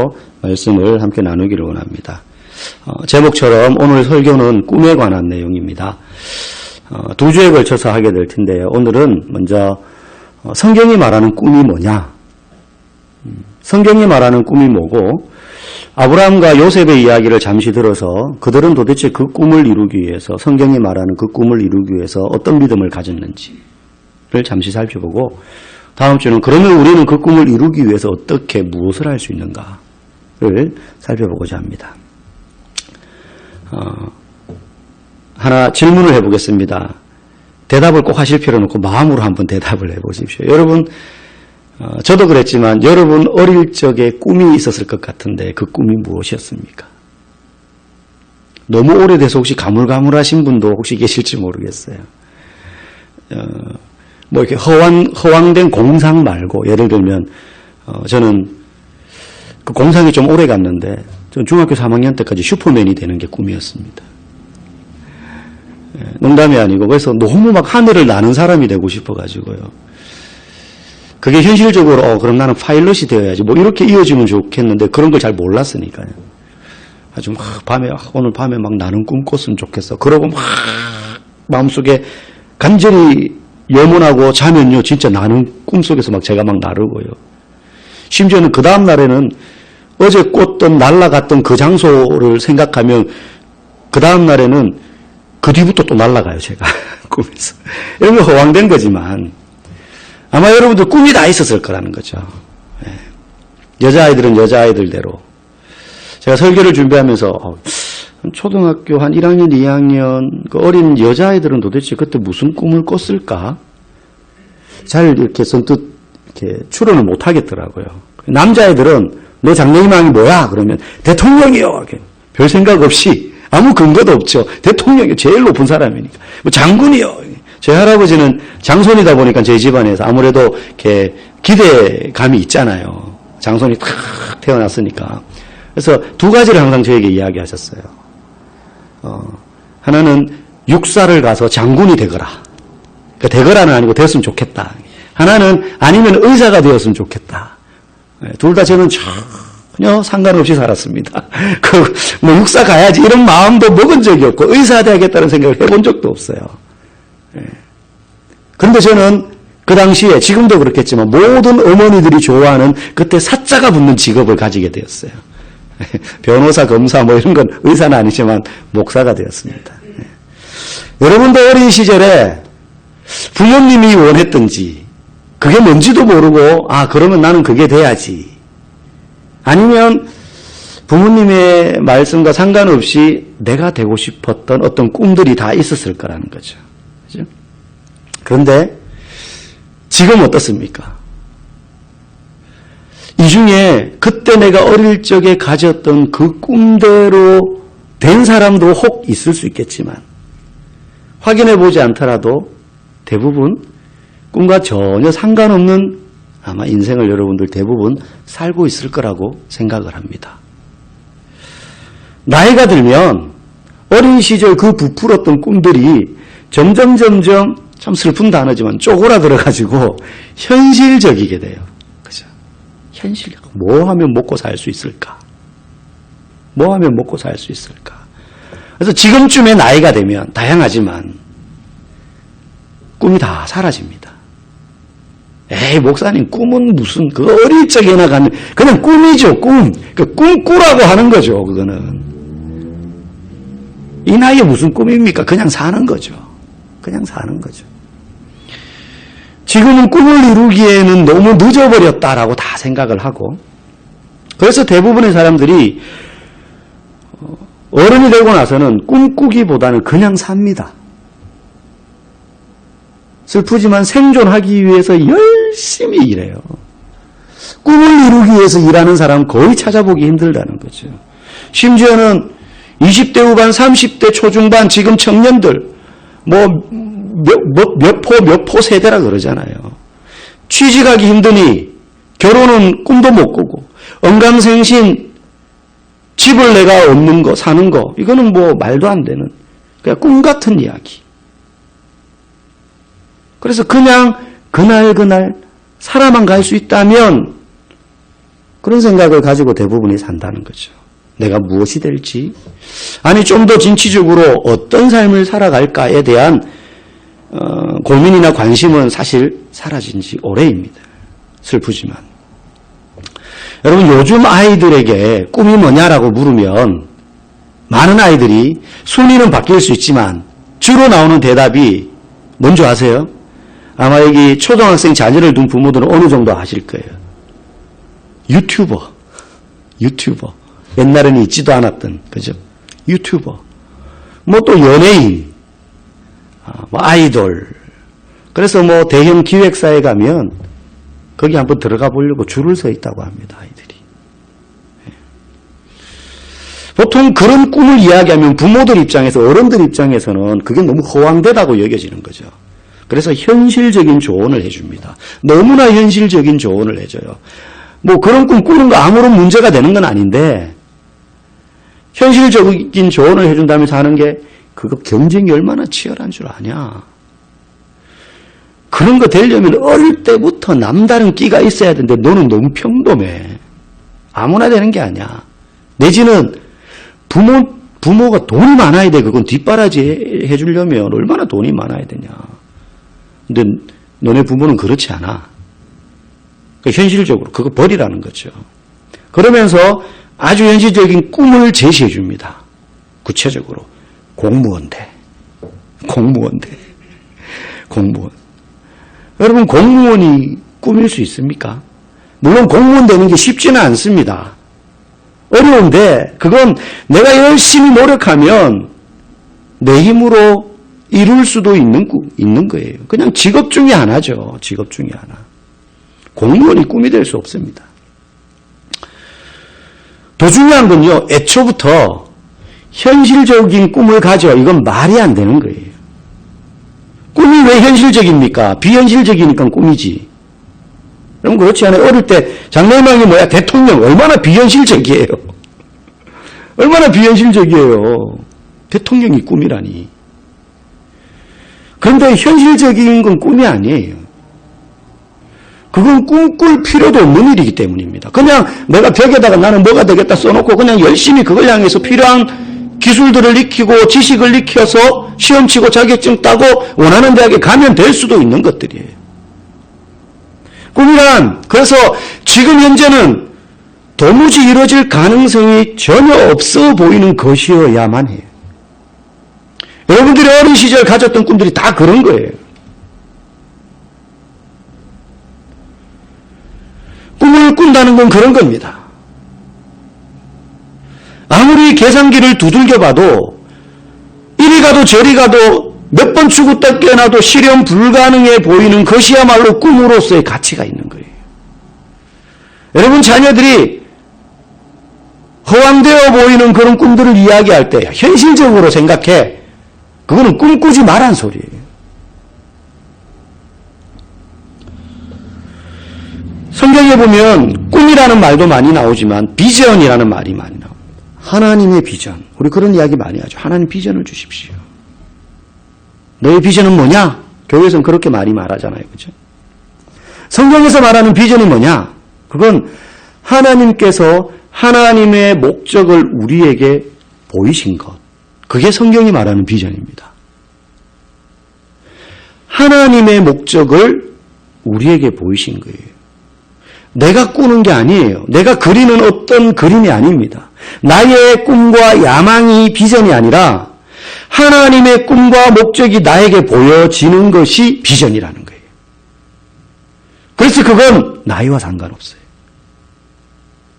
가지고 말씀을 함께 나누기를 원합니다. 제목처럼 오늘 설교는 꿈에 관한 내용입니다. 두 주에 걸쳐서 하게 될 텐데요. 오늘은 먼저 성경이 말하는 꿈이 뭐냐? 성경이 말하는 꿈이 뭐고 아브라함과 요셉의 이야기를 잠시 들어서 그들은 도대체 그 꿈을 이루기 위해서 성경이 말하는 그 꿈을 이루기 위해서 어떤 믿음을 가졌는지를 잠시 살펴보고 다음 주는 그러면 우리는 그 꿈을 이루기 위해서 어떻게 무엇을 할 수 있는가를 살펴보고자 합니다. 하나 질문을 해보겠습니다. 대답을 꼭 하실 필요는 없고 마음으로 한번 대답을 해보십시오. 여러분 저도 그랬지만 여러분 어릴 적에 꿈이 있었을 것 같은데 그 꿈이 무엇이었습니까? 너무 오래돼서 혹시 가물가물하신 분도 혹시 계실지 모르겠어요. 뭐 이렇게 허황된 공상 말고 예를 들면 저는 그 공상이 좀 오래 갔는데 전 중학교 3학년 때까지 슈퍼맨이 되는 게 꿈이었습니다. 농담이 아니고 그래서 너무 막 하늘을 나는 사람이 되고 싶어가지고요. 그게 현실적으로 그럼 나는 파일럿이 되어야지 뭐 이렇게 이어지면 좋겠는데 그런 걸 잘 몰랐으니까요. 아주 막 오늘 밤에 막 나는 꿈 꿨으면 좋겠어. 그러고 막 마음속에 간절히 염원하고 자면요 진짜 나는 꿈속에서 막 제가 막 나르고요. 심지어는 그 다음 날에는 어제 꿨던 날아갔던 그 장소를 생각하면 그 다음 날에는 그 뒤부터 또 날아가요 제가 꿈에서. 이런 거 허황된 거지만 아마 여러분들 꿈이 다 있었을 거라는 거죠. 여자아이들은 여자아이들대로. 제가 설교를 준비하면서 초등학교 한 1학년, 2학년 그 어린 여자아이들은 도대체 그때 무슨 꿈을 꿨을까? 잘 이렇게 선뜻 이렇게 추론을 못 하겠더라고요. 남자애들은 너 장래희망이 뭐야? 그러면 대통령이요. 별 생각 없이 아무 근거도 없죠. 대통령이 제일 높은 사람이니까. 뭐 장군이요. 제 할아버지는 장손이다 보니까 저희 집안에서 아무래도 이렇게 기대감이 있잖아요. 장손이 탁 태어났으니까. 그래서 두 가지를 항상 저에게 이야기하셨어요. 하나는 육사를 가서 장군이 되거라. 그러니까 되거라는 아니고 됐으면 좋겠다. 하나는 아니면 의사가 되었으면 좋겠다. 둘 다 저는 전혀 상관없이 살았습니다. 뭐 육사 가야지 이런 마음도 먹은 적이 없고 의사 되야겠다는 생각을 해본 적도 없어요. 그런데 저는 그 당시에 지금도 그렇겠지만 모든 어머니들이 좋아하는 그때 사자가 붙는 직업을 가지게 되었어요. 변호사, 검사 뭐 이런 건 의사는 아니지만 목사가 되었습니다. 여러분도 어린 시절에 부모님이 원했던지 그게 뭔지도 모르고 그러면 나는 그게 돼야지. 아니면 부모님의 말씀과 상관없이 내가 되고 싶었던 어떤 꿈들이 다 있었을 거라는 거죠. 그죠? 그런데 지금 어떻습니까? 이 중에 그때 내가 어릴 적에 가졌던 그 꿈대로 된 사람도 혹 있을 수 있겠지만 확인해 보지 않더라도 대부분 꿈과 전혀 상관없는 아마 인생을 여러분들 대부분 살고 있을 거라고 생각을 합니다. 나이가 들면 어린 시절 그 부풀었던 꿈들이 점점 참 슬픈 단어지만 쪼그라들어가지고 현실적이게 돼요. 그죠? 현실. 뭐 하면 먹고 살 수 있을까? 뭐 하면 먹고 살 수 있을까? 그래서 지금쯤에 나이가 되면 다양하지만 꿈이 다 사라집니다. 에이, 목사님, 꿈은 무슨, 그 어릴 적에나 가는, 그냥 꿈이죠, 꿈. 그 꿈 꾸라고 하는 거죠, 그거는. 이 나이에 무슨 꿈입니까? 그냥 사는 거죠. 그냥 사는 거죠. 지금은 꿈을 이루기에는 너무 늦어버렸다라고 다 생각을 하고, 그래서 대부분의 사람들이 어른이 되고 나서는 꿈꾸기보다는 그냥 삽니다. 슬프지만 생존하기 위해서 열심히 일해요. 꿈을 이루기 위해서 일하는 사람은 거의 찾아보기 힘들다는 거죠. 심지어는 20대 후반, 30대 초중반 지금 청년들 몇 포 세대라 그러잖아요. 취직하기 힘드니 결혼은 꿈도 못 꾸고 언감생신 집을 내가 얻는 거 사는 거 이거는 뭐 말도 안 되는 그냥 꿈 같은 이야기. 그래서 그냥 그날 살아만 갈 수 있다면 그런 생각을 가지고 대부분이 산다는 거죠. 내가 무엇이 될지, 아니 좀 더 진취적으로 어떤 삶을 살아갈까에 대한 고민이나 관심은 사실 사라진 지 오래입니다. 슬프지만. 여러분, 요즘 아이들에게 꿈이 뭐냐라고 물으면 많은 아이들이 순위는 바뀔 수 있지만 주로 나오는 대답이 뭔지 아세요? 아마 여기 초등학생 자녀를 둔 부모들은 어느 정도 아실 거예요. 유튜버. 옛날에는 있지도 않았던, 그죠? 유튜버. 뭐 또 연예인. 뭐 아이돌. 그래서 뭐 대형 기획사에 가면 거기 한번 들어가 보려고 줄을 서 있다고 합니다, 아이들이. 보통 그런 꿈을 이야기하면 부모들 입장에서, 어른들 입장에서는 그게 너무 허황되다고 여겨지는 거죠. 그래서 현실적인 조언을 해줍니다. 너무나 현실적인 조언을 해줘요. 뭐 그런 꿈 꾸는 거 아무런 문제가 되는 건 아닌데, 현실적인 조언을 해준다면서 하는 게 그거 경쟁이 얼마나 치열한 줄 아냐. 그런 거 되려면 어릴 때부터 남다른 끼가 있어야 되는데 너는 너무 평범해. 아무나 되는 게 아니야. 내지는 부모가 돈이 많아야 돼. 그건 뒷바라지 해주려면 얼마나 돈이 많아야 되냐. 근데 너네 부모는 그렇지 않아. 그러니까 현실적으로 그거 버리라는 거죠. 그러면서 아주 현실적인 꿈을 제시해 줍니다. 구체적으로. 공무원. 여러분, 공무원이 꿈일 수 있습니까? 물론 공무원 되는 게 쉽지는 않습니다. 어려운데 그건 내가 열심히 노력하면 내 힘으로 이룰 수도 있는 거예요. 그냥 직업 중에 하나죠. 직업 중에 하나. 공무원이 꿈이 될 수 없습니다. 더 중요한 건요, 애초부터 현실적인 꿈을 가져. 이건 말이 안 되는 거예요. 꿈이 왜 현실적입니까? 비현실적이니까 꿈이지. 그럼 그렇지 않아요? 어릴 때 장래희망이 뭐야? 대통령. 얼마나 비현실적이에요. 얼마나 비현실적이에요. 대통령이 꿈이라니. 그런데 현실적인 건 꿈이 아니에요. 그건 꿈꿀 필요도 없는 일이기 때문입니다. 그냥 내가 벽에다가 나는 뭐가 되겠다 써놓고 그냥 열심히 그걸 향해서 필요한 기술들을 익히고 지식을 익혀서 시험 치고 자격증 따고 원하는 대학에 가면 될 수도 있는 것들이에요. 꿈이란, 그래서 지금 현재는 도무지 이루어질 가능성이 전혀 없어 보이는 것이어야만 해요. 여러분들이 어린 시절 가졌던 꿈들이 다 그런 거예요. 꿈을 꾼다는 건 그런 겁니다. 아무리 계산기를 두들겨 봐도 이리 가도 저리 가도 몇 번 추구 뜯겨놔도 실현 불가능해 보이는 것이야말로 꿈으로서의 가치가 있는 거예요. 여러분 자녀들이 허황되어 보이는 그런 꿈들을 이야기할 때 현실적으로 생각해. 그거는 꿈꾸지 말란 소리예요. 성경에 보면 꿈이라는 말도 많이 나오지만 비전이라는 말이 많이 나옵니다. 하나님의 비전. 우리 그런 이야기 많이 하죠. 하나님 비전을 주십시오. 너의 비전은 뭐냐? 교회에서는 그렇게 많이 말하잖아요. 그죠? 성경에서 말하는 비전이 뭐냐? 그건 하나님께서 하나님의 목적을 우리에게 보이신 것. 그게 성경이 말하는 비전입니다. 하나님의 목적을 우리에게 보이신 거예요. 내가 꾸는 게 아니에요. 내가 그리는 어떤 그림이 아닙니다. 나의 꿈과 야망이 비전이 아니라 하나님의 꿈과 목적이 나에게 보여지는 것이 비전이라는 거예요. 그래서 그건 나이와 상관없어요.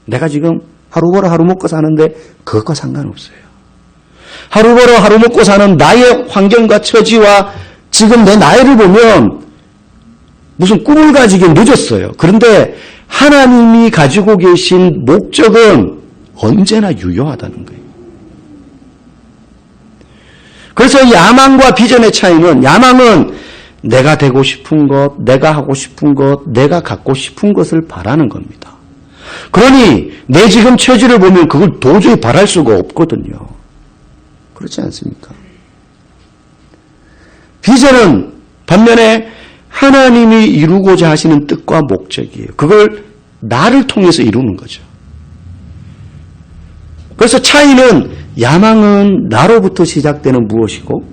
내가 지금 하루 벌어 하루 먹고 사는데 그것과 상관없어요. 하루 벌어 하루 먹고 사는 나의 환경과 처지와 지금 내 나이를 보면 무슨 꿈을 가지기 늦었어요. 그런데 하나님이 가지고 계신 목적은 언제나 유효하다는 거예요. 그래서 야망과 비전의 차이는, 야망은 내가 되고 싶은 것, 내가 하고 싶은 것, 내가 갖고 싶은 것을 바라는 겁니다. 그러니 내 지금 처지를 보면 그걸 도저히 바랄 수가 없거든요. 그렇지 않습니까? 비전은 반면에 하나님이 이루고자 하시는 뜻과 목적이에요. 그걸 나를 통해서 이루는 거죠. 그래서 차이는 야망은 나로부터 시작되는 무엇이고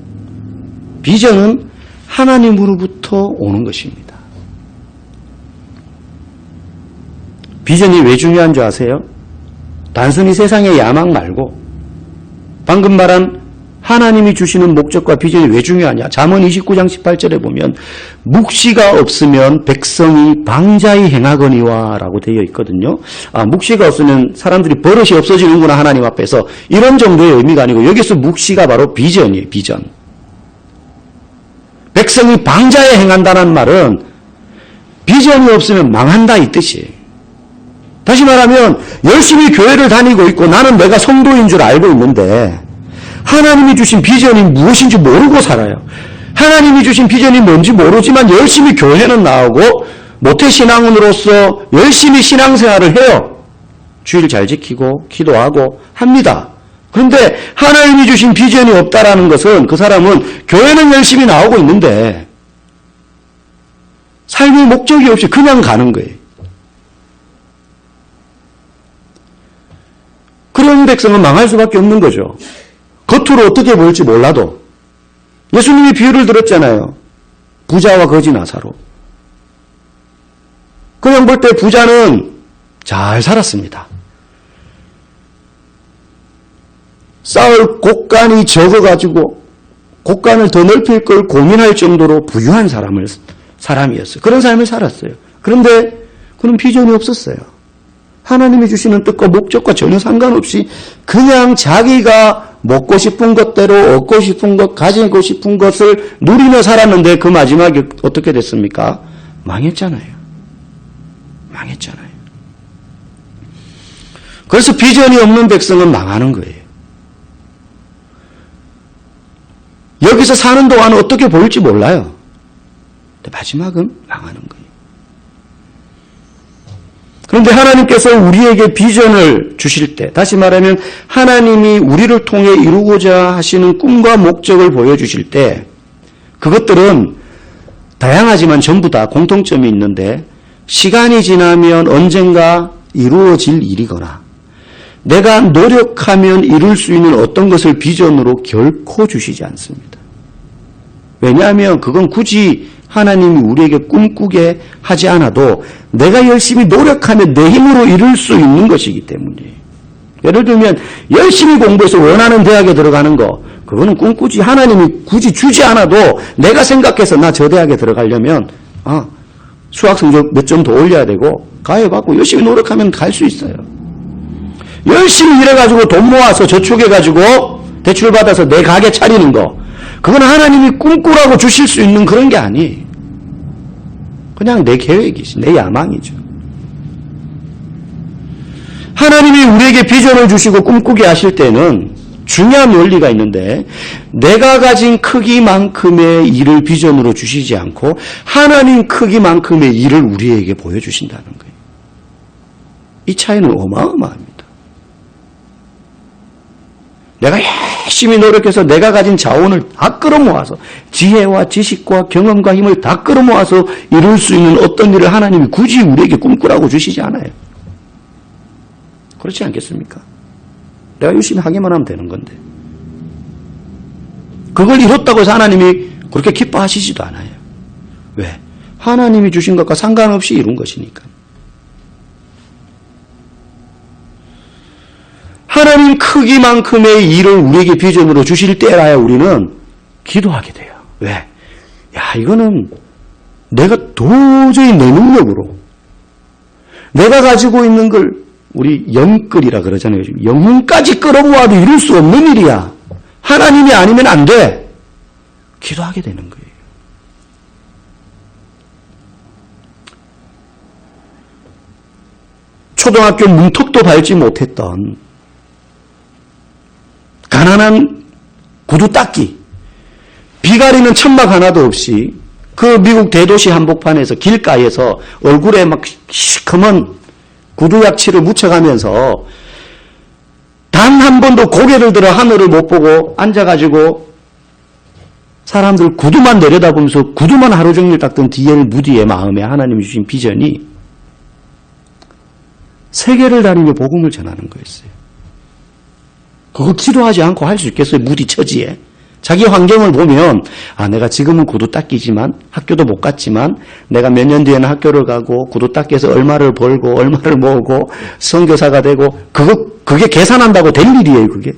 비전은 하나님으로부터 오는 것입니다. 비전이 왜 중요한 줄 아세요? 단순히 세상의 야망 말고 방금 말한 하나님이 주시는 목적과 비전이 왜 중요하냐? 잠언 29장 18절에 보면 묵시가 없으면 백성이 방자히 행하거니와 라고 되어 있거든요. 묵시가 없으면 사람들이 버릇이 없어지는구나 하나님 앞에서 이런 정도의 의미가 아니고 여기서 묵시가 바로 비전이에요. 비전. 백성이 방자에 행한다는 말은 비전이 없으면 망한다 이 뜻이에요. 다시 말하면 열심히 교회를 다니고 있고 나는 내가 성도인 줄 알고 있는데 하나님이 주신 비전이 무엇인지 모르고 살아요. 하나님이 주신 비전이 뭔지 모르지만 열심히 교회는 나오고 모태신앙인으로서 열심히 신앙생활을 해요. 주일 잘 지키고 기도하고 합니다. 그런데 하나님이 주신 비전이 없다라는 것은 그 사람은 교회는 열심히 나오고 있는데 삶의 목적이 없이 그냥 가는 거예요. 그런 백성은 망할 수밖에 없는 거죠. 겉으로 어떻게 보일지 몰라도 예수님이 비유를 들었잖아요. 부자와 거지 나사로. 그냥 볼 때 부자는 잘 살았습니다. 쌓을 곡간이 적어가지고 곡간을 더 넓힐 걸 고민할 정도로 부유한 사람이었어요. 그런 삶을 살았어요. 그런데 그는 비전이 없었어요. 하나님이 주시는 뜻과 목적과 전혀 상관없이 그냥 자기가 먹고 싶은 것대로 얻고 싶은 것, 가지고 싶은 것을 누리며 살았는데 그 마지막에 어떻게 됐습니까? 망했잖아요. 망했잖아요. 그래서 비전이 없는 백성은 망하는 거예요. 여기서 사는 동안은 어떻게 보일지 몰라요. 근데 마지막은 망하는 거예요. 그런데 하나님께서 우리에게 비전을 주실 때, 다시 말하면 하나님이 우리를 통해 이루고자 하시는 꿈과 목적을 보여주실 때 그것들은 다양하지만 전부 다 공통점이 있는데 시간이 지나면 언젠가 이루어질 일이거나 내가 노력하면 이룰 수 있는 어떤 것을 비전으로 결코 주시지 않습니다. 왜냐하면 그건 굳이 하나님이 우리에게 꿈꾸게 하지 않아도 내가 열심히 노력하면 내 힘으로 이룰 수 있는 것이기 때문이에요. 예를 들면 열심히 공부해서 원하는 대학에 들어가는 거 그거는 꿈꾸지 하나님이 굳이 주지 않아도 내가 생각해서 나 저 대학에 들어가려면 수학 성적 몇 점 더 올려야 되고 가해받고 열심히 노력하면 갈 수 있어요. 열심히 일해가지고 돈 모아서 저축해가지고 대출받아서 내 가게 차리는 거 그건 하나님이 꿈꾸라고 주실 수 있는 그런 게 아니에요. 그냥 내 계획이지, 내 야망이죠. 하나님이 우리에게 비전을 주시고 꿈꾸게 하실 때는 중요한 원리가 있는데 내가 가진 크기만큼의 일을 비전으로 주시지 않고 하나님 크기만큼의 일을 우리에게 보여주신다는 거예요. 이 차이는 어마어마합니다. 내가 열심히 노력해서 내가 가진 자원을 다 끌어모아서 지혜와 지식과 경험과 힘을 다 끌어모아서 이룰 수 있는 어떤 일을 하나님이 굳이 우리에게 꿈꾸라고 주시지 않아요. 그렇지 않겠습니까? 내가 열심히 하기만 하면 되는 건데 그걸 이뤘다고 해서 하나님이 그렇게 기뻐하시지도 않아요. 왜? 하나님이 주신 것과 상관없이 이룬 것이니까. 하나님 크기만큼의 일을 우리에게 비전으로 주실 때라야 우리는 기도하게 돼요. 왜? 야, 이거는 내가 도저히 내 능력으로 내가 가지고 있는 걸 우리 영끌이라 그러잖아요. 영혼까지 끌어모아도 이룰 수 없는 일이야. 하나님이 아니면 안 돼. 기도하게 되는 거예요. 초등학교 문턱도 밟지 못했던 가난한 구두 닦기, 비 가리는 천막 하나도 없이 그 미국 대도시 한복판에서 길가에서 얼굴에 막 시커먼 구두약치를 묻혀가면서 단 한 번도 고개를 들어 하늘을 못 보고 앉아가지고 사람들 구두만 내려다보면서 구두만 하루 종일 닦던 D.L. 무디의 마음에 하나님이 주신 비전이 세계를 다니며 복음을 전하는 거였어요. 그거 기도하지 않고 할 수 있겠어요? 무디 처지에. 자기 환경을 보면 내가 지금은 구두 닦이지만 학교도 못 갔지만 내가 몇 년 뒤에는 학교를 가고 구두 닦여서 얼마를 벌고 얼마를 모으고 선교사가 되고 그게 계산한다고 될 일이에요. 그게.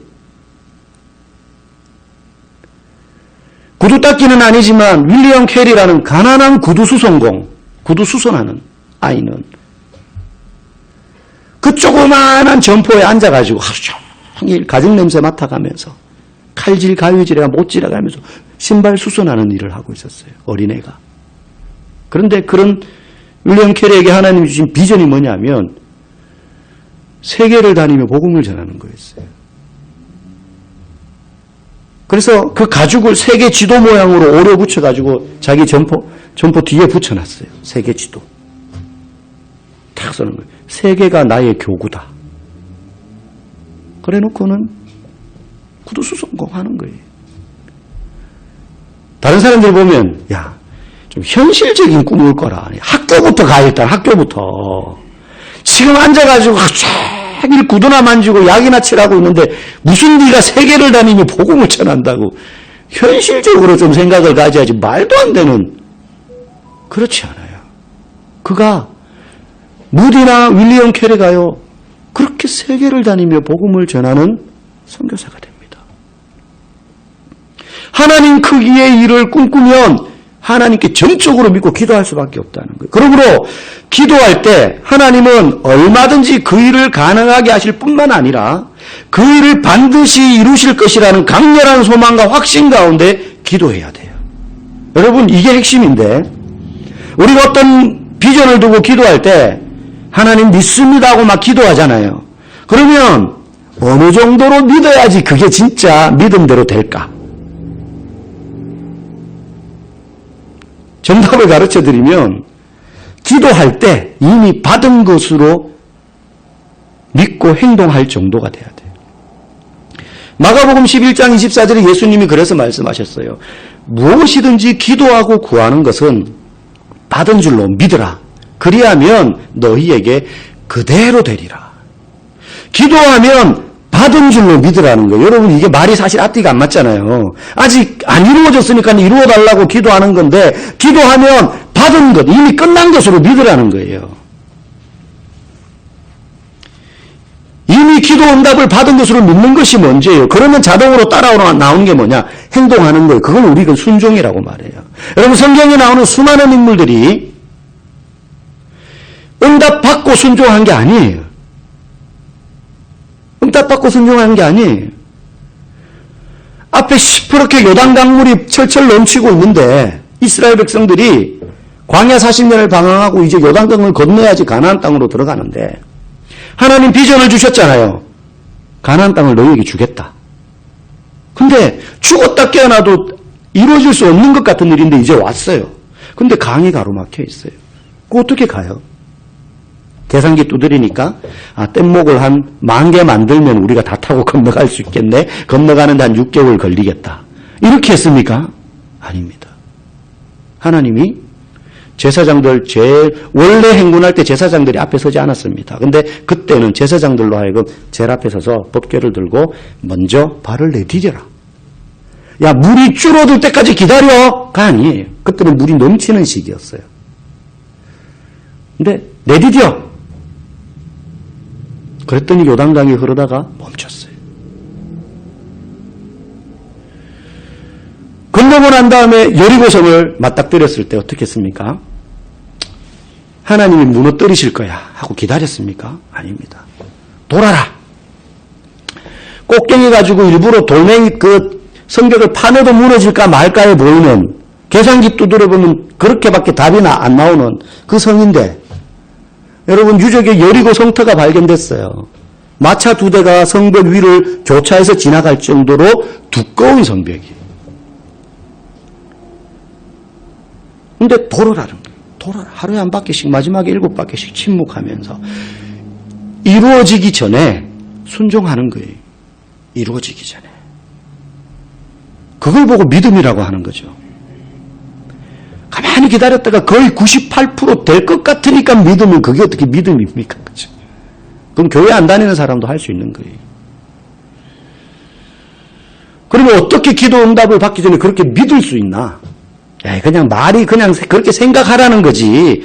구두 닦기는 아니지만 윌리엄 캐리라는 가난한 구두 수선공, 구두 수선하는 아이는 그 조그마한 점포에 앉아가지고 하루 종일 가죽 냄새 맡아가면서 칼질, 가위질에 못질해가면서 신발 수선하는 일을 하고 있었어요. 어린애가. 그런데 그런 윌리엄 캐리에게 하나님이 주신 비전이 뭐냐면 세계를 다니며 복음을 전하는 거였어요. 그래서 그 가죽을 세계 지도 모양으로 오려 붙여가지고 자기 점포 뒤에 붙여놨어요. 세계 지도. 딱 써는 거예요. 세계가 나의 교구다. 그래 놓고는 구두수선공 하는 거예요. 다른 사람들 보면 좀 현실적인 꿈을 꿔라. 학교부터 가 일단 학교부터. 지금 앉아가지고 종일 구두나 만지고 약이나 칠하고 있는데 무슨 네가 세계를 다니며 복음을 전한다고. 현실적으로 좀 생각을 가져야지. 말도 안 되는. 그렇지 않아요. 그가 무디나 윌리엄 캐리가요. 그렇게 세계를 다니며 복음을 전하는 선교사가 됩니다. 하나님 크기의 일을 꿈꾸면 하나님께 전적으로 믿고 기도할 수밖에 없다는 거예요. 그러므로 기도할 때 하나님은 얼마든지 그 일을 가능하게 하실 뿐만 아니라 그 일을 반드시 이루실 것이라는 강렬한 소망과 확신 가운데 기도해야 돼요. 여러분 이게 핵심인데 우리가 어떤 비전을 두고 기도할 때 하나님 믿습니다 하고 막 기도하잖아요. 그러면 어느 정도로 믿어야지 그게 진짜 믿음대로 될까? 정답을 가르쳐드리면 기도할 때 이미 받은 것으로 믿고 행동할 정도가 돼야 돼요. 마가복음 11장 24절에 예수님이 그래서 말씀하셨어요. 무엇이든지 기도하고 구하는 것은 받은 줄로 믿으라. 그리하면 너희에게 그대로 되리라. 기도하면 받은 줄로 믿으라는 거예요. 여러분 이게 말이 사실 앞뒤가 안 맞잖아요. 아직 안 이루어졌으니까 이루어달라고 기도하는 건데 기도하면 받은 것, 이미 끝난 것으로 믿으라는 거예요. 이미 기도 응답을 받은 것으로 믿는 것이 문제예요. 그러면 자동으로 따라 나오는 게 뭐냐? 행동하는 거예요. 그걸 우리가 순종이라고 말해요. 여러분 성경에 나오는 수많은 인물들이 응답받고 순종한 게 아니에요. 응답받고 순종하는 게 아니에요. 앞에 시퍼렇게 요단 강물이 철철 넘치고 있는데 이스라엘 백성들이 광야 40년을 방황하고 이제 요단강을 건너야지 가나안 땅으로 들어가는데 하나님 비전을 주셨잖아요. 가나안 땅을 너희에게 주겠다. 근데 죽었다 깨어나도 이루어질 수 없는 것 같은 일인데 이제 왔어요. 근데 강이 가로막혀 있어요. 그거 어떻게 가요? 계산기 두드리니까 뗏목을 한 10,000개 만들면 우리가 다 타고 건너갈 수 있겠네. 건너가는데 한 6개월 걸리겠다. 이렇게 했습니까? 아닙니다. 하나님이 제사장들 원래 행군할 때 제사장들이 앞에 서지 않았습니다. 근데 그때는 제사장들로 하여금 제일 앞에 서서 법궤를 들고 먼저 발을 내디뎌라. 야 물이 줄어들 때까지 기다려가 아니에요. 그때는 물이 넘치는 시기였어요. 근데 내디뎌. 그랬더니 요단강이 흐르다가 멈췄어요. 건너고 난 다음에 여리고성을 맞닥뜨렸을 때 어떻게 했습니까? 하나님이 무너뜨리실 거야 하고 기다렸습니까? 아닙니다. 돌아라. 꽃갱이 가지고 일부러 돌멩이 그 성벽을 파내도 무너질까 말까에 보이는 계산기 두드려보면 그렇게밖에 답이 안 나오는 그 성인데 여러분 유적의 여리고 성터가 발견됐어요. 마차 2대가 성벽 위를 교차해서 지나갈 정도로 두꺼운 성벽이에요. 근데 돌아라는 거예요. 돌아라. 하루에 1바퀴씩 마지막에 7바퀴씩 침묵하면서 이루어지기 전에 순종하는 거예요. 이루어지기 전에. 그걸 보고 믿음이라고 하는 거죠. 가만히 기다렸다가 거의 98% 될 것 같으니까 믿으면 그게 어떻게 믿음입니까? 그죠? 그럼 교회 안 다니는 사람도 할 수 있는 거예요. 그러면 어떻게 기도 응답을 받기 전에 그렇게 믿을 수 있나? 그냥 말이 그냥 그렇게 생각하라는 거지.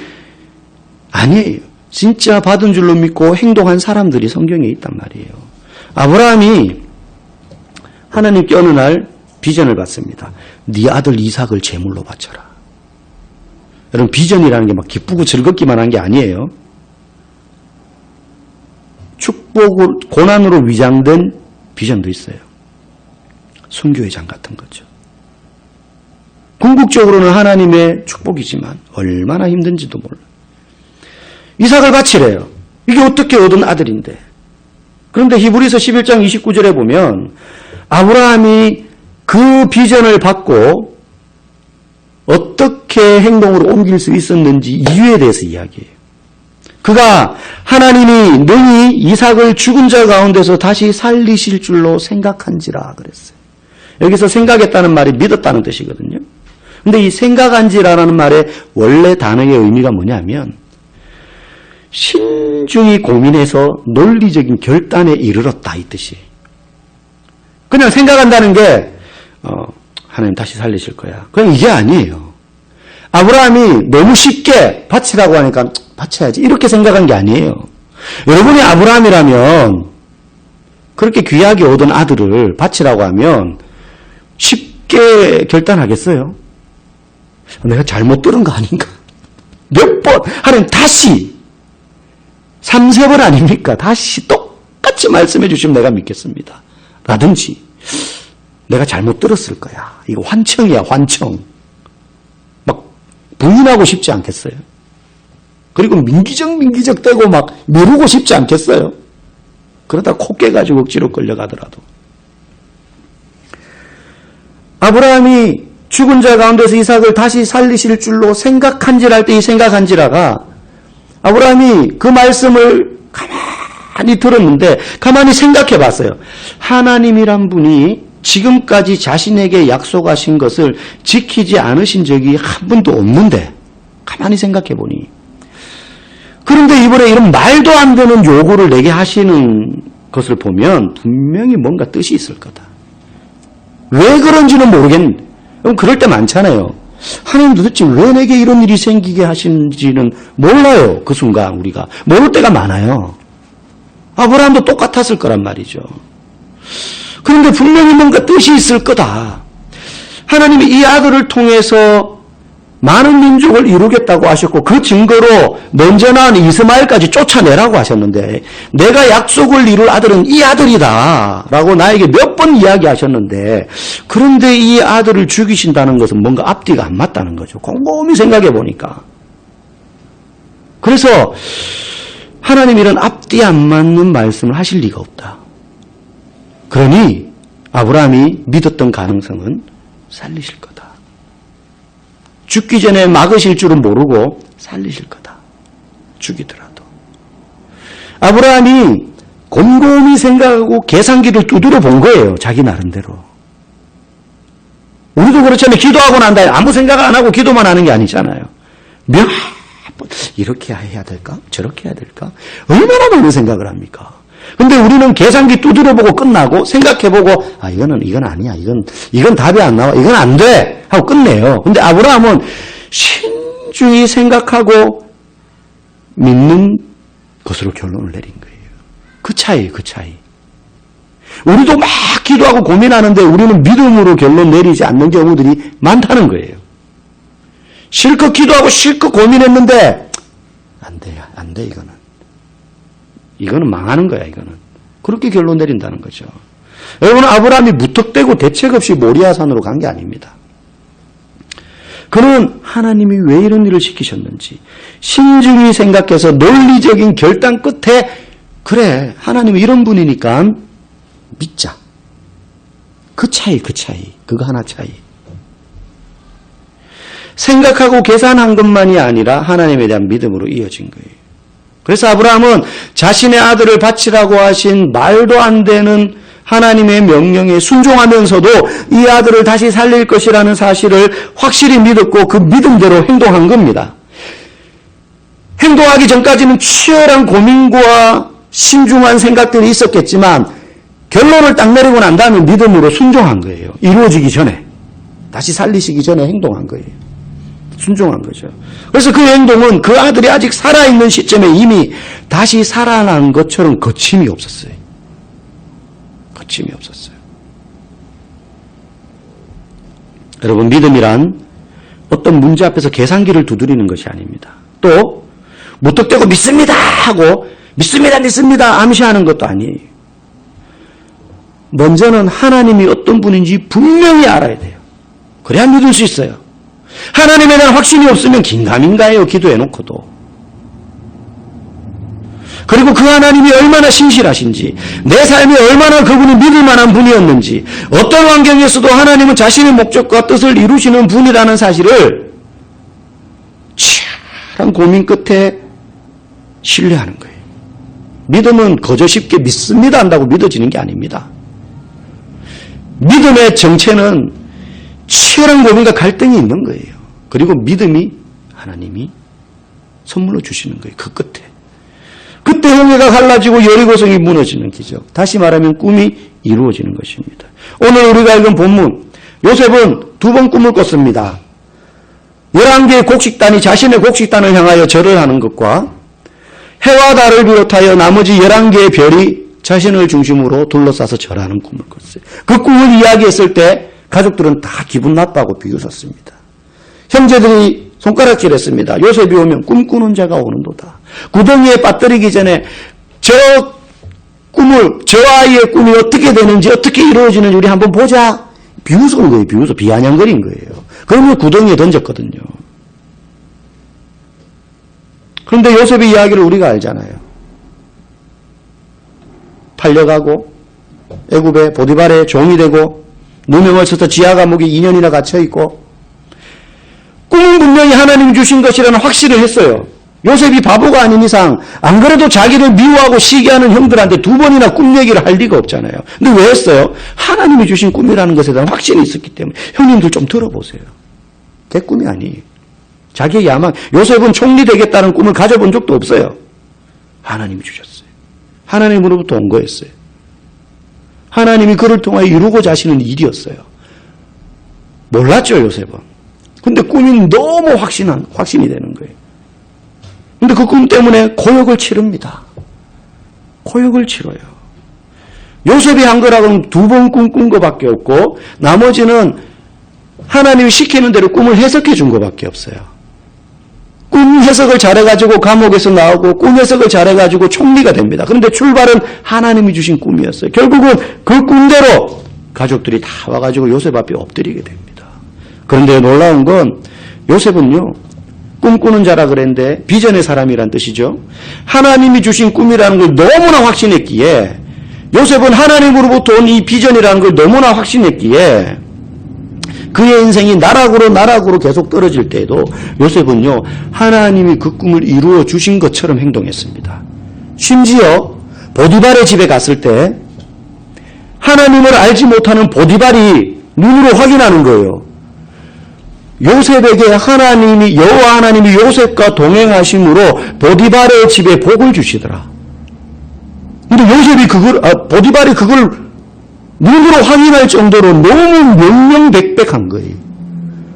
아니에요. 진짜 받은 줄로 믿고 행동한 사람들이 성경에 있단 말이에요. 아브라함이 하나님께 어느 날 비전을 받습니다. 네 아들 이삭을 제물로 바쳐라. 여러분, 비전이라는 게 막 기쁘고 즐겁기만 한 게 아니에요. 축복을 고난으로 위장된 비전도 있어요. 순교회장 같은 거죠. 궁극적으로는 하나님의 축복이지만 얼마나 힘든지도 몰라요. 이삭을 바치래요. 이게 어떻게 얻은 아들인데. 그런데 히브리서 11장 29절에 보면 아브라함이 그 비전을 받고 어떻게 행동으로 옮길 수 있었는지 이유에 대해서 이야기해요. 그가 하나님이 능히 이삭을 죽은 자 가운데서 다시 살리실 줄로 생각한지라 그랬어요. 여기서 생각했다는 말이 믿었다는 뜻이거든요. 근데 이 생각한지라는 말의 원래 단어의 의미가 뭐냐면 신중히 고민해서 논리적인 결단에 이르렀다 이 뜻이. 그냥 생각한다는 게 하나님 다시 살리실 거야. 그냥 이게 아니에요. 아브라함이 너무 쉽게 바치라고 하니까 바쳐야지 이렇게 생각한 게 아니에요. 여러분이 아브라함이라면 그렇게 귀하게 얻은 아들을 바치라고 하면 쉽게 결단하겠어요? 내가 잘못 들은 거 아닌가? 몇 번 하나님 다시 3-4번 아닙니까? 다시 똑같이 말씀해 주시면 내가 믿겠습니다. 라든지 내가 잘못 들었을 거야. 이거 환청이야, 환청. 막 부인하고 싶지 않겠어요? 그리고 민기적 되고 막 미루고 싶지 않겠어요? 그러다 코 깨가지고 억지로 끌려가더라도. 아브라함이 죽은 자 가운데서 이삭을 다시 살리실 줄로 생각한지라 할 때 이 생각한지라가 아브라함이 그 말씀을 가만히 들었는데 가만히 생각해 봤어요. 하나님이란 분이 지금까지 자신에게 약속하신 것을 지키지 않으신 적이 한 번도 없는데 가만히 생각해 보니 그런데 이번에 이런 말도 안 되는 요구를 내게 하시는 것을 보면 분명히 뭔가 뜻이 있을 거다. 왜 그런지는 모르겠는데 그럴 때 많잖아요. 하나님 도대체 왜 내게 이런 일이 생기게 하시는지는 몰라요. 그 순간 우리가 모를 때가 많아요. 아브라함도 똑같았을 거란 말이죠. 그런데 분명히 뭔가 뜻이 있을 거다. 하나님이 이 아들을 통해서 많은 민족을 이루겠다고 하셨고 그 증거로 먼저 낳은 이스마엘까지 쫓아내라고 하셨는데 내가 약속을 이룰 아들은 이 아들이다 라고 나에게 몇 번 이야기하셨는데 그런데 이 아들을 죽이신다는 것은 뭔가 앞뒤가 안 맞다는 거죠. 곰곰이 생각해 보니까. 그래서 하나님이 이런 앞뒤 안 맞는 말씀을 하실 리가 없다. 그러니 아브라함이 믿었던 가능성은 살리실 거다. 죽기 전에 막으실 줄은 모르고 살리실 거다. 죽이더라도. 아브라함이 곰곰이 생각하고 계산기를 두드려 본 거예요. 자기 나름대로. 우리도 그렇잖아요. 기도하고 난 다음에 아무 생각 안 하고 기도만 하는 게 아니잖아요. 몇 번 이렇게 해야 될까? 저렇게 해야 될까? 얼마나 많은 생각을 합니까? 근데 우리는 계산기 두드려보고 끝나고 생각해보고 이건 아니야. 이건 답이 안 나와. 이건 안 돼. 하고 끝내요. 근데 아브라함은 신중히 생각하고 믿는 것으로 결론을 내린 거예요. 그 차이. 우리도 막 기도하고 고민하는데 우리는 믿음으로 결론 내리지 않는 경우들이 많다는 거예요. 실컷 기도하고 실컷 고민했는데 안 돼 이거는 망하는 거야. 이거는 그렇게 결론 내린다는 거죠. 여러분 아브라함이 무턱대고 대책 없이 모리아산으로 간 게 아닙니다. 그는 하나님이 왜 이런 일을 시키셨는지 신중히 생각해서 논리적인 결단 끝에 그래 하나님이 이런 분이니까 믿자. 그 차이 그거 하나 차이. 생각하고 계산한 것만이 아니라 하나님에 대한 믿음으로 이어진 거예요. 그래서 아브라함은 자신의 아들을 바치라고 하신 말도 안 되는 하나님의 명령에 순종하면서도 이 아들을 다시 살릴 것이라는 사실을 확실히 믿었고 그 믿음대로 행동한 겁니다. 행동하기 전까지는 치열한 고민과 신중한 생각들이 있었겠지만 결론을 딱 내리고 난 다음에 믿음으로 순종한 거예요. 이루어지기 전에. 다시 살리시기 전에 행동한 거예요. 순종한 거죠. 그래서 그 행동은 그 아들이 아직 살아있는 시점에 이미 다시 살아난 것처럼 거침이 없었어요. 거침이 없었어요. 여러분, 믿음이란 어떤 문제 앞에서 계산기를 두드리는 것이 아닙니다. 또 무턱대고 믿습니다 하고 믿습니다 암시하는 것도 아니에요. 먼저는 하나님이 어떤 분인지 분명히 알아야 돼요. 그래야 믿을 수 있어요. 하나님에 대한 확신이 없으면 긴가민가해요. 기도해놓고도. 그리고 그 하나님이 얼마나 신실하신지, 내 삶이 얼마나 그분이 믿을 만한 분이었는지, 어떤 환경에서도 하나님은 자신의 목적과 뜻을 이루시는 분이라는 사실을 치열한 고민 끝에 신뢰하는 거예요. 믿음은 거저 쉽게 믿습니다 한다고 믿어지는 게 아닙니다. 믿음의 정체는 치열한 고민과 갈등이 있는 거예요. 그리고 믿음이 하나님이 선물로 주시는 거예요. 그 끝에. 그때 홍해가 갈라지고 여리고성이 무너지는 기적. 다시 말하면 꿈이 이루어지는 것입니다. 오늘 우리가 읽은 본문, 요셉은 2번 꿈을 꿨습니다. 11개의 곡식단이 자신의 곡식단을 향하여 절을 하는 것과 해와 달을 비롯하여 나머지 11개의 별이 자신을 중심으로 둘러싸서 절하는 꿈을 꿨어요. 그 꿈을 이야기했을 때 가족들은 다 기분 나빠하고 비웃었습니다. 형제들이 손가락질했습니다. 요셉이 오면 꿈꾸는 자가 오는도다. 구덩이에 빠뜨리기 전에 저 아이의 꿈이 어떻게 되는지, 어떻게 이루어지는지 우리 한번 보자. 비웃은 거예요. 비아냥거린 거예요. 그러면 구덩이에 던졌거든요. 그런데 요셉의 이야기를 우리가 알잖아요. 팔려가고 애굽의 보디발의 종이 되고 누명을 써서 지하 감옥에 2년이나 갇혀있고, 꿈은 분명히 하나님이 주신 것이라는 확신을 했어요. 요셉이 바보가 아닌 이상 안 그래도 자기를 미워하고 시기하는 형들한테 2번이나 꿈 얘기를 할 리가 없잖아요. 근데 왜 했어요? 하나님이 주신 꿈이라는 것에 대한 확신이 있었기 때문에. 형님들 좀 들어보세요. 내 꿈이 아니에요. 자기의 야망. 요셉은 총리 되겠다는 꿈을 가져본 적도 없어요. 하나님이 주셨어요. 하나님으로부터 온 거였어요. 하나님이 그를 통하여 이루고자 하시는 일이었어요. 몰랐죠, 요셉은. 근데 꿈이 너무 확신이 되는 거예요. 근데 그 꿈 때문에 고역을 치릅니다. 고역을 치러요. 요셉이 한 거라고는 2번 꿈 꾼 것밖에 없고, 나머지는 하나님이 시키는 대로 꿈을 해석해 준 것밖에 없어요. 꿈 해석을 잘해가지고 감옥에서 나오고, 꿈 해석을 잘해가지고 총리가 됩니다. 그런데 출발은 하나님이 주신 꿈이었어요. 결국은 그 꿈대로 가족들이 다 와가지고 요셉 앞에 엎드리게 됩니다. 그런데 놀라운 건 요셉은요, 꿈꾸는 자라 그랬는데 비전의 사람이란 뜻이죠. 하나님이 주신 꿈이라는 걸 너무나 확신했기에, 요셉은 하나님으로부터 온 이 비전이라는 걸 너무나 확신했기에 그의 인생이 나락으로 계속 떨어질 때에도 요셉은요, 하나님이 그 꿈을 이루어 주신 것처럼 행동했습니다. 심지어 보디발의 집에 갔을 때 하나님을 알지 못하는 보디발이 눈으로 확인하는 거예요. 요셉에게 여호와 하나님이 요셉과 동행하심으로 보디발의 집에 복을 주시더라. 근데 보디발이 그걸 눈으로 확인할 정도로 너무 명명백백한 거예요.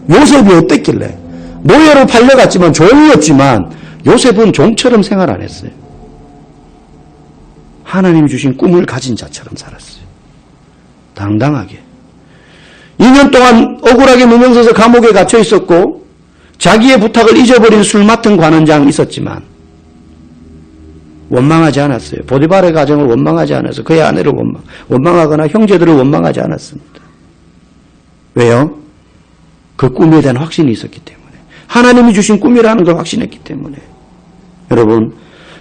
요셉이 어땠길래? 노예로 팔려갔지만 종이었지만 요셉은 종처럼 생활 안 했어요. 하나님이 주신 꿈을 가진 자처럼 살았어요. 당당하게. 2년 동안 억울하게 누명서서 감옥에 갇혀 있었고, 자기의 부탁을 잊어버린 술 맡은 관원장이 있었지만 원망하지 않았어요. 보디발의 가정을 원망하지 않아서 그의 아내를 원망하거나 형제들을 원망하지 않았습니다. 왜요? 그 꿈에 대한 확신이 있었기 때문에. 하나님이 주신 꿈이라는 걸 확신했기 때문에. 여러분,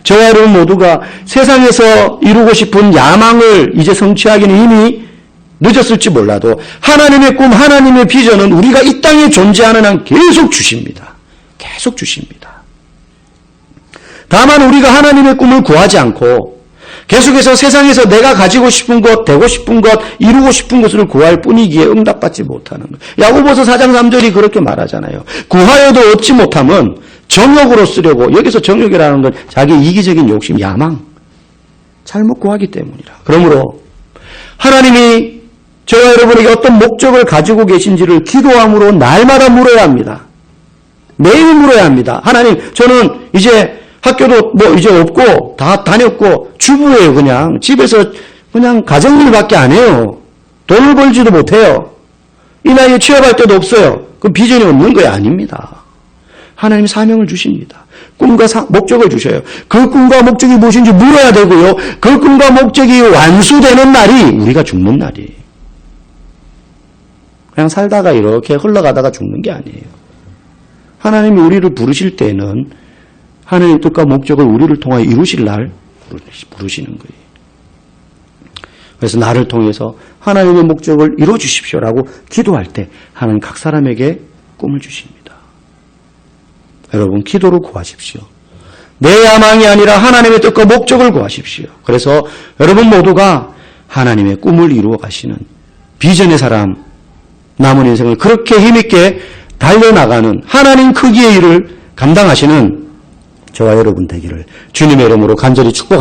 저와 여러분 모두가 세상에서 이루고 싶은 야망을 이제 성취하기는 이미 늦었을지 몰라도 하나님의 꿈, 하나님의 비전은 우리가 이 땅에 존재하는 한 계속 주십니다. 계속 주십니다. 다만 우리가 하나님의 꿈을 구하지 않고 계속해서 세상에서 내가 가지고 싶은 것, 되고 싶은 것, 이루고 싶은 것을 구할 뿐이기에 응답받지 못하는 것. 야고보서 4장 3절이 그렇게 말하잖아요. 구하여도 얻지 못함은 정욕으로 쓰려고. 여기서 정욕이라는 건 자기 이기적인 욕심, 야망. 잘못 구하기 때문이라. 그러므로 하나님이 저와 여러분에게 어떤 목적을 가지고 계신지를 기도함으로 날마다 물어야 합니다. 매일 물어야 합니다. 하나님, 저는 이제 학교도 뭐 이제 없고 다 다녔고 주부예요. 그냥 집에서 그냥 가정일밖에 안 해요. 돈을 벌지도 못해요. 이 나이에 취업할 데도 없어요. 그 비전이 없는 거야? 아닙니다. 하나님이 사명을 주십니다. 꿈과 목적을 주셔요. 그 꿈과 목적이 무엇인지 물어야 되고요. 그 꿈과 목적이 완수되는 날이 우리가 죽는 날이에요. 그냥 살다가 이렇게 흘러가다가 죽는 게 아니에요. 하나님이 우리를 부르실 때는 하나님의 뜻과 목적을 우리를 통하여 이루실 날 부르시는 거예요. 그래서 나를 통해서 하나님의 목적을 이루어 주십시오라고 기도할 때 하나님 각 사람에게 꿈을 주십니다. 여러분, 기도로 구하십시오. 내 야망이 아니라 하나님의 뜻과 목적을 구하십시오. 그래서 여러분 모두가 하나님의 꿈을 이루어 가시는 비전의 사람, 남은 인생을 그렇게 힘있게 달려나가는 하나님 크기의 일을 감당하시는 저와 여러분 되기를 주님의 이름으로 간절히 축복합니다.